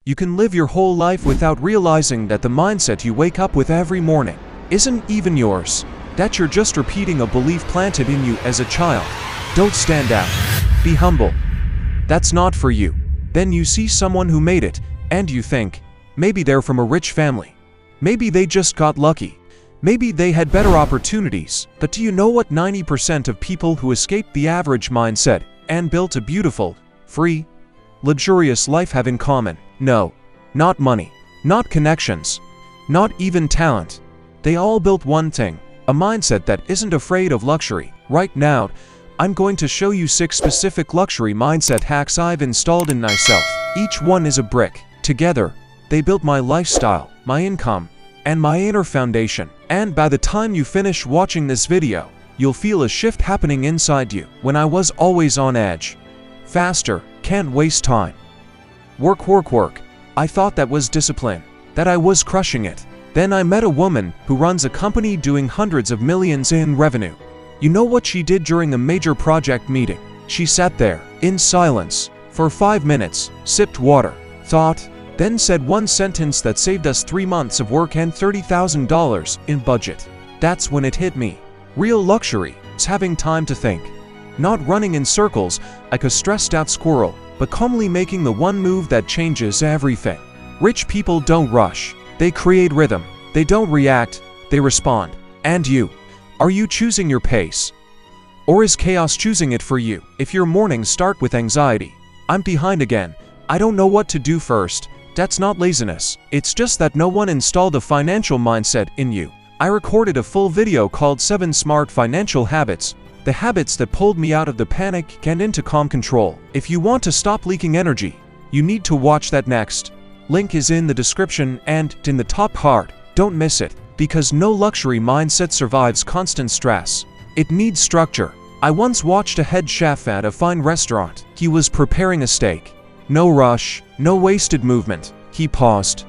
You can live your whole life without realizing that the mindset you wake up with every morning isn't even yours, that you're just repeating a belief planted in you as a child. Don't stand out. Be humble. That's not for you. Then you see someone who made it, and you think, maybe they're from a rich family. Maybe they just got lucky. Maybe they had better opportunities. But do you know what 90% of people who escaped the average mindset and built a beautiful, free, luxurious life have in common? No, not money, not connections, not even talent. They all built one thing, a mindset that isn't afraid of luxury. Right now, I'm going to show you 6 specific luxury mindset hacks I've installed in myself. Each one is a brick. Together, they built my lifestyle, my income, and my inner foundation. And by the time you finish watching this video, you'll feel a shift happening inside you. When I was always on edge, faster, can't waste time, work, I thought that was discipline, that I was crushing it. Then I met a woman who runs a company doing hundreds of millions in revenue. You know what she did during a major project meeting? She sat there, in silence, for 5 minutes, sipped water, thought, then said one sentence that saved us 3 months of work and $30,000 in budget. That's when it hit me. Real luxury is having time to think. Not running in circles like a stressed out squirrel, but calmly making the one move that changes everything. Rich people don't rush. They create rhythm. They don't react, they respond. And you? Are you choosing your pace? Or is chaos choosing it for you? If your mornings start with anxiety, I'm behind again, I don't know what to do first, that's not laziness. It's just that no one installed a financial mindset in you. I recorded a full video called 7 Smart Financial Habits, the habits that pulled me out of the panic and into calm control. If you want to stop leaking energy, you need to watch that next. Link is in the description and in the top part. Don't miss it, because no luxury mindset survives constant stress. It needs structure. I once watched a head chef at a fine restaurant. He was preparing a steak. No rush, no wasted movement. He paused,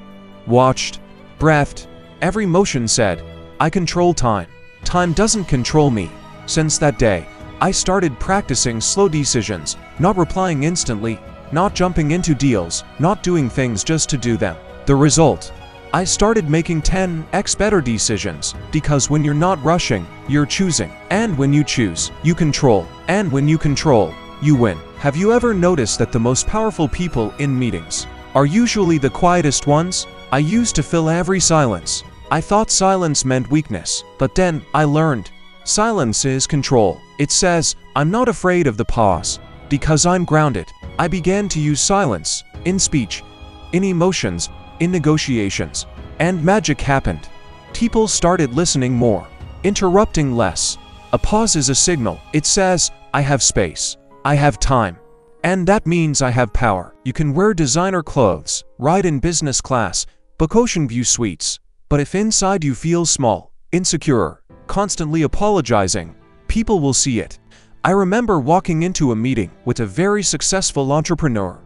watched, breathed. Every motion said, I control time. Time doesn't control me. Since that day, I started practicing slow decisions, not replying instantly, not jumping into deals, not doing things just to do them. The result? I started making 10x better decisions, because when you're not rushing, you're choosing. And when you choose, you control. And when you control, you win. Have you ever noticed that the most powerful people in meetings are usually the quietest ones? I used to fill every silence. I thought silence meant weakness, but then I learned silence is control. It says, I'm not afraid of the pause, because I'm grounded. I began to use silence, in speech, in emotions, in negotiations, and magic happened. People started listening more, interrupting less. A pause is a signal. It says, I have space, I have time, and that means I have power. You can wear designer clothes, ride in business class, book ocean view suites, but if inside you feel small, insecure, constantly apologizing, people will see it. I remember walking into a meeting with a very successful entrepreneur.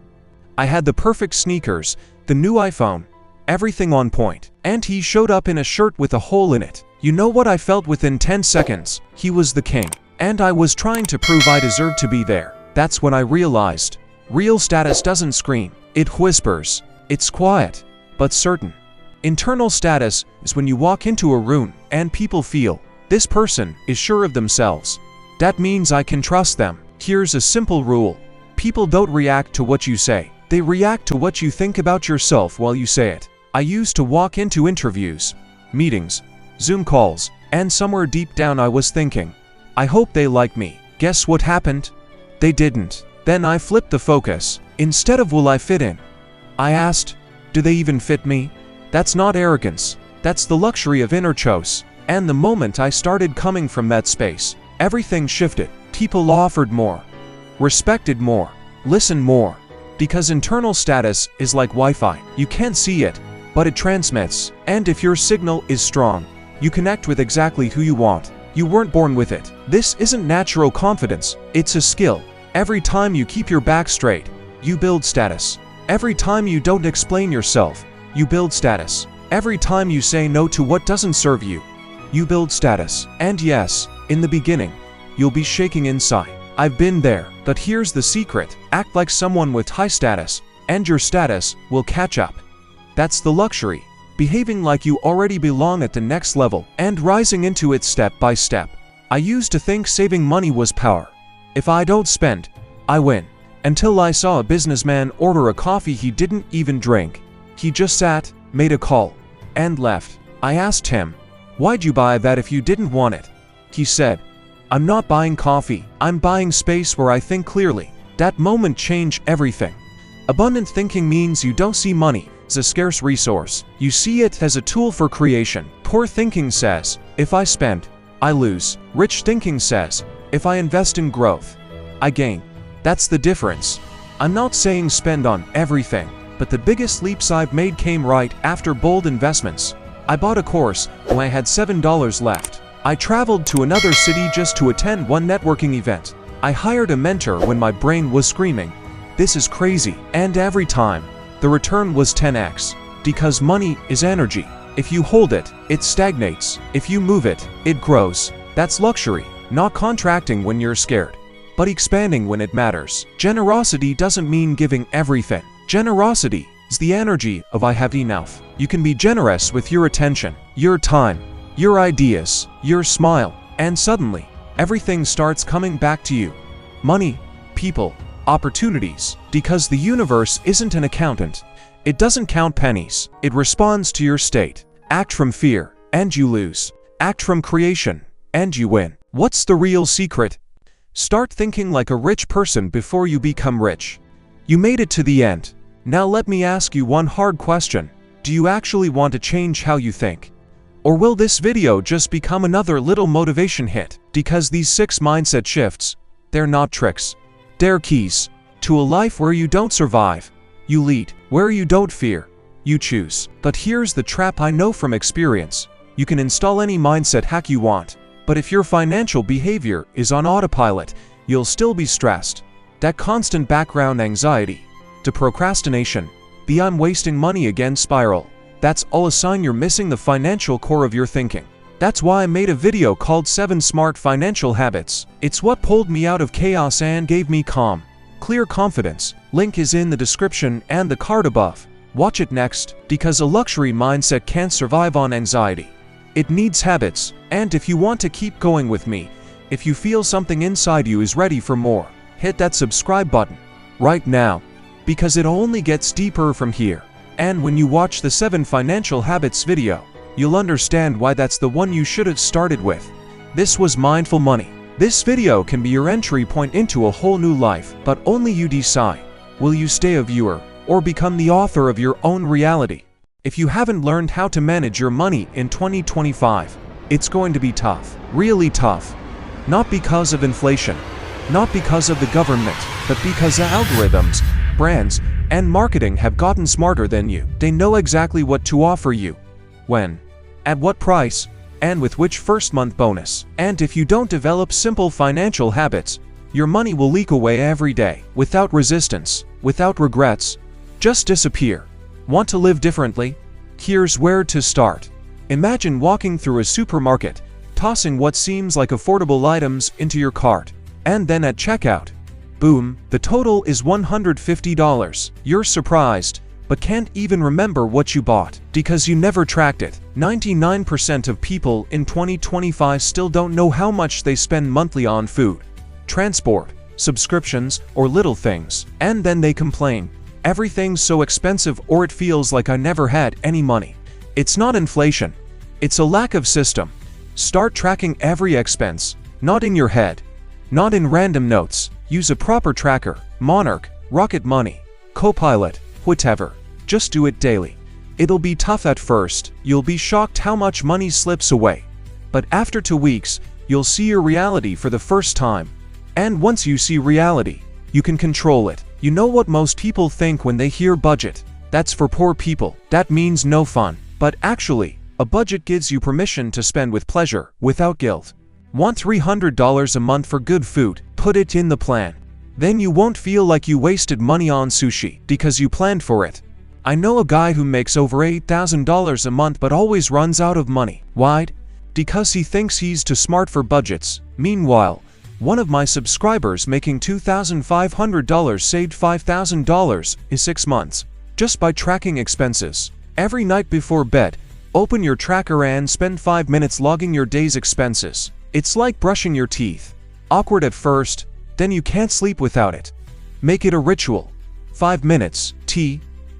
I had the perfect sneakers, the new iPhone, everything on point, and he showed up in a shirt with a hole in it. You know what I felt within 10 seconds? He was the king, and I was trying to prove I deserved to be there. That's when I realized, real status doesn't scream, it whispers. It's quiet, but certain. Internal status is when you walk into a room and people feel, this person is sure of themselves. That means I can trust them. Here's a simple rule. People don't react to what you say. They react to what you think about yourself while you say it. I used to walk into interviews, meetings, Zoom calls, and somewhere deep down I was thinking, I hope they like me. Guess what happened? They didn't. Then I flipped the focus. Instead of will I fit in, I asked, do they even fit me? That's not arrogance. That's the luxury of inner choice. And the moment I started coming from that space, everything shifted. People offered more, respected more, listened more. Because internal status is like Wi-Fi. You can't see it, but it transmits. And if your signal is strong, you connect with exactly who you want. You weren't born with it. This isn't natural confidence. It's a skill. Every time you keep your back straight, you build status. Every time you don't explain yourself, you build status. Every time you say no to what doesn't serve you, you build status. And yes, in the beginning, you'll be shaking inside. I've been there, but here's the secret. Act like someone with high status. and your status will catch up. That's the luxury, behaving like you already belong at the next level and rising into it step by step. I used to think saving money was power. If I don't spend, I win. Until I saw a businessman order a coffee he didn't even drink. He just sat, made a call, and left. I asked him, "Why'd you buy that if you didn't want it?" He said, "I'm not buying coffee, I'm buying space where I think clearly." That moment changed everything. Abundant thinking means you don't see money as a scarce resource. You see it as a tool for creation. Poor thinking says, "If I spend, I lose." Rich thinking says, "If I invest in growth, I gain." That's the difference. I'm not saying spend on everything, but the biggest leaps I've made came right after bold investments. I bought a course when I had $7 left. I traveled to another city just to attend one networking event. I hired a mentor when my brain was screaming, "This is crazy." And every time, the return was 10x. Because money is energy. If you hold it, it stagnates. If you move it, it grows. That's luxury, not contracting when you're scared, but expanding when it matters. Generosity doesn't mean giving everything. Generosity is the energy of "I have enough." You can be generous with your attention, your time, your ideas, your smile, and suddenly, everything starts coming back to you. Money, people, opportunities. Because the universe isn't an accountant. It doesn't count pennies. It responds to your state. Act from fear, and you lose. Act from creation, and you win. What's the real secret? Start thinking like a rich person before you become rich. You made it to the end. Now let me ask you one hard question. Do you actually want to change how you think? Or will this video just become another little motivation hit? Because these 6 mindset shifts, they're not tricks. They're keys to a life where you don't survive, you lead. Where you don't fear, you choose. But here's the trap I know from experience. You can install any mindset hack you want, but if your financial behavior is on autopilot, you'll still be stressed. That constant background anxiety, to procrastination, the "I'm wasting money again" spiral. That's all a sign you're missing the financial core of your thinking. That's why I made a video called 7 Smart Financial Habits. It's what pulled me out of chaos and gave me calm, clear confidence. Link is in the description and the card above. Watch it next, because a luxury mindset can't survive on anxiety. It needs habits, and if you want to keep going with me, if you feel something inside you is ready for more, hit that subscribe button right now, because it only gets deeper from here. And when you watch the 7 Financial Habits video, you'll understand why that's the one you should have started with. This was Mindful Money. This video can be your entry point into a whole new life, but only you decide. Will you stay a viewer, or become the author of your own reality? If you haven't learned how to manage your money in 2025, it's going to be tough. Really tough. Not because of inflation, not because of the government, but because algorithms, brands, and marketing have gotten smarter than you. They know exactly what to offer you, when, at what price, and with which first-month bonus. And if you don't develop simple financial habits, your money will leak away every day, without resistance, without regrets, just disappear. Want to live differently? Here's where to start. Imagine walking through a supermarket, tossing what seems like affordable items into your cart, and then at checkout, boom, the total is $150. You're surprised, but can't even remember what you bought, because you never tracked it. 99% of people in 2025 still don't know how much they spend monthly on food, transport, subscriptions, or little things. And then they complain, "Everything's so expensive," or "It feels like I never had any money." It's not inflation. It's a lack of system. Start tracking every expense, not in your head, not in random notes. Use a proper tracker, Monarch, Rocket Money, Copilot, whatever. Just do it daily. It'll be tough at first. You'll be shocked how much money slips away. But after 2 weeks, you'll see your reality for the first time. And once you see reality, you can control it. You know what most people think when they hear budget? That's for poor people. That means no fun. But actually, a budget gives you permission to spend with pleasure, without guilt. Want $300 a month for good food? Put it in the plan. Then you won't feel like you wasted money on sushi, because you planned for it. I know a guy who makes over $8,000 a month but always runs out of money. Why? Because he thinks he's too smart for budgets. Meanwhile, One of my subscribers making $2,500 saved $5,000 in 6 months just by tracking expenses. Every night before bed, open your tracker and spend 5 minutes logging your day's expenses. It's like brushing your teeth. Awkward at first, then you can't sleep without it. Make it a ritual. 5 minutes,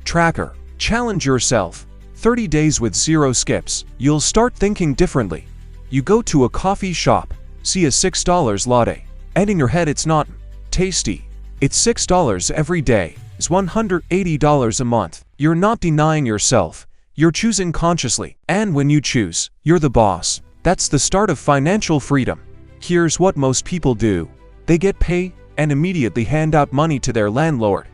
tracker. Challenge yourself. 30 days with 0 skips. You'll start thinking differently. You go to a coffee shop, see a $6 latte, and in your head it's not tasty. It's $6 every day. It's $180 a month. You're not denying yourself. You're choosing consciously. And when you choose, you're the boss. That's the start of financial freedom. Here's what most people do. They get paid and immediately hand out money to their landlord,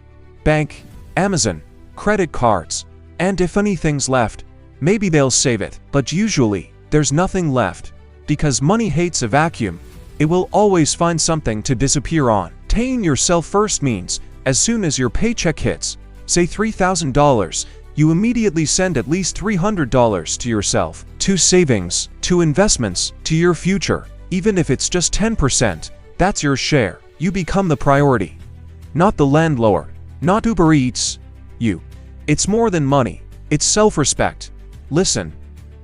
bank, Amazon, credit cards, and if anything's left, maybe they'll save it. But usually, there's nothing left. Because money hates a vacuum, it will always find something to disappear on. Paying yourself first means, as soon as your paycheck hits, say $3,000, you immediately send at least $300 to yourself, to savings, to investments, to your future. Even if it's just 10%, that's your share. You become the priority. Not the landlord. Not Uber Eats. You. It's more than money. It's self-respect. Listen.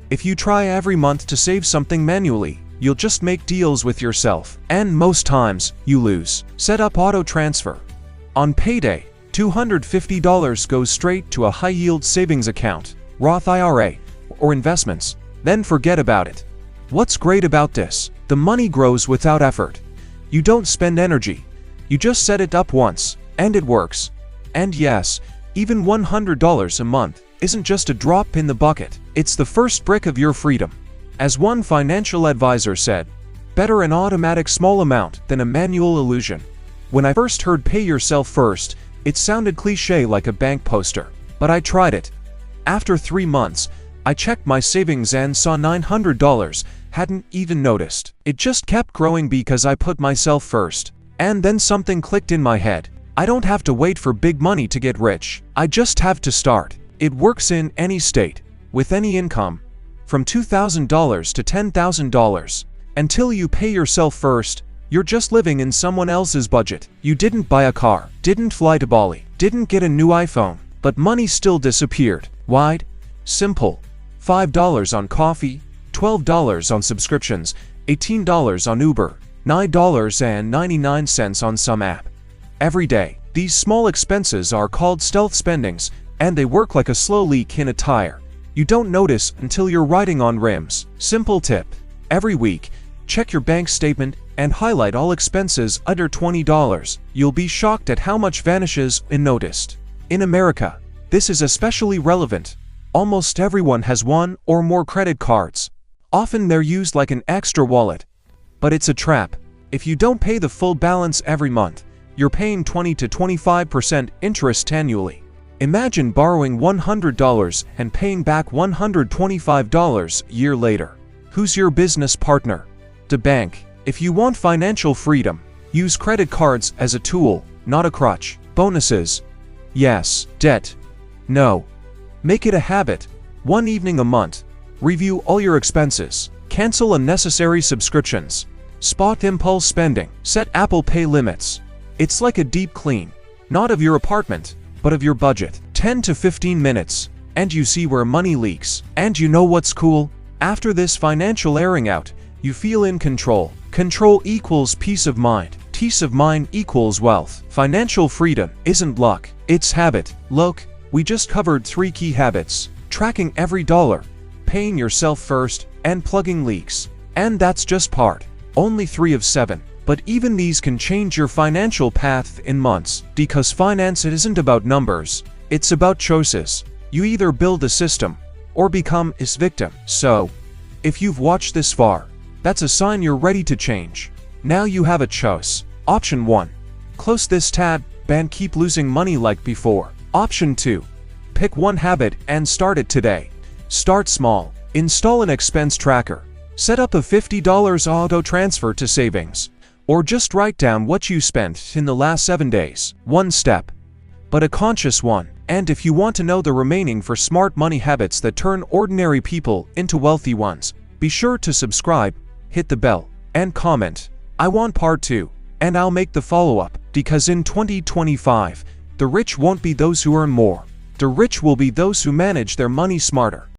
If you try every month to save something manually, you'll just make deals with yourself. And most times, you lose. Set up auto transfer. On payday, $250 goes straight to a high-yield savings account, Roth IRA, or investments. Then forget about it. What's great about this? The money grows without effort. You don't spend energy. You just set it up once, and it works. And yes, even $100 a month isn't just a drop in the bucket. It's the first brick of your freedom. As one financial advisor said, better an automatic small amount than a manual illusion. When I first heard pay yourself first, it sounded cliché like a bank poster. But I tried it. After 3 months, I checked my savings and saw $900, hadn't even noticed. It just kept growing because I put myself first. And then something clicked in my head. I don't have to wait for big money to get rich. I just have to start. It works in any state, with any income, from $2,000 to $10,000. Until you pay yourself first, you're just living in someone else's budget. You didn't buy a car, didn't fly to Bali, didn't get a new iPhone, but money still disappeared. Why? Simple. $5 on coffee, $12 on subscriptions, $18 on Uber, $9.99 on some app. Every day, these small expenses are called stealth spendings, and they work like a slow leak in a tire. You don't notice until you're riding on rims. Simple tip. Every week, check your bank statement and highlight all expenses under $20. You'll be shocked at how much vanishes unnoticed. In America, this is especially relevant. Almost everyone has one or more credit cards. Often they're used like an extra wallet. But it's a trap. If you don't pay the full balance every month, you're paying 20 to 25% interest annually. Imagine borrowing $100 and paying back $125 a year later. Who's your business partner? The bank. If you want financial freedom, use credit cards as a tool, not a crutch. Bonuses. Yes. Debt. No. Make it a habit. 1 evening a month. Review all your expenses. Cancel unnecessary subscriptions. Spot impulse spending. Set Apple Pay limits. It's like a deep clean. Not of your apartment, but of your budget. 10 to 15 minutes. And you see where money leaks. And you know what's cool? After this financial airing out, you feel in control. Control equals peace of mind. Peace of mind equals wealth. Financial freedom isn't luck, it's habit. Look, we just covered 3 key habits: tracking every dollar, paying yourself first, and plugging leaks. And that's just part. Only 3 of 7. But even these can change your financial path in months. Because finance isn't about numbers, it's about choices. You either build a system, or become its victim. So, if you've watched this far, that's a sign you're ready to change. Now you have a choice. Option 1. Close this tab and keep losing money like before. Option 2. Pick one habit and start it today. Start small. Install an expense tracker. Set up a $50 auto transfer to savings. Or just write down what you spent in the last 7 days. One step, but a conscious one. And if you want to know the remaining for smart money habits that turn ordinary people into wealthy ones, be sure to subscribe, hit the bell, and comment. I want part 2, and I'll make the follow-up, because in 2025, the rich won't be those who earn more. The rich will be those who manage their money smarter.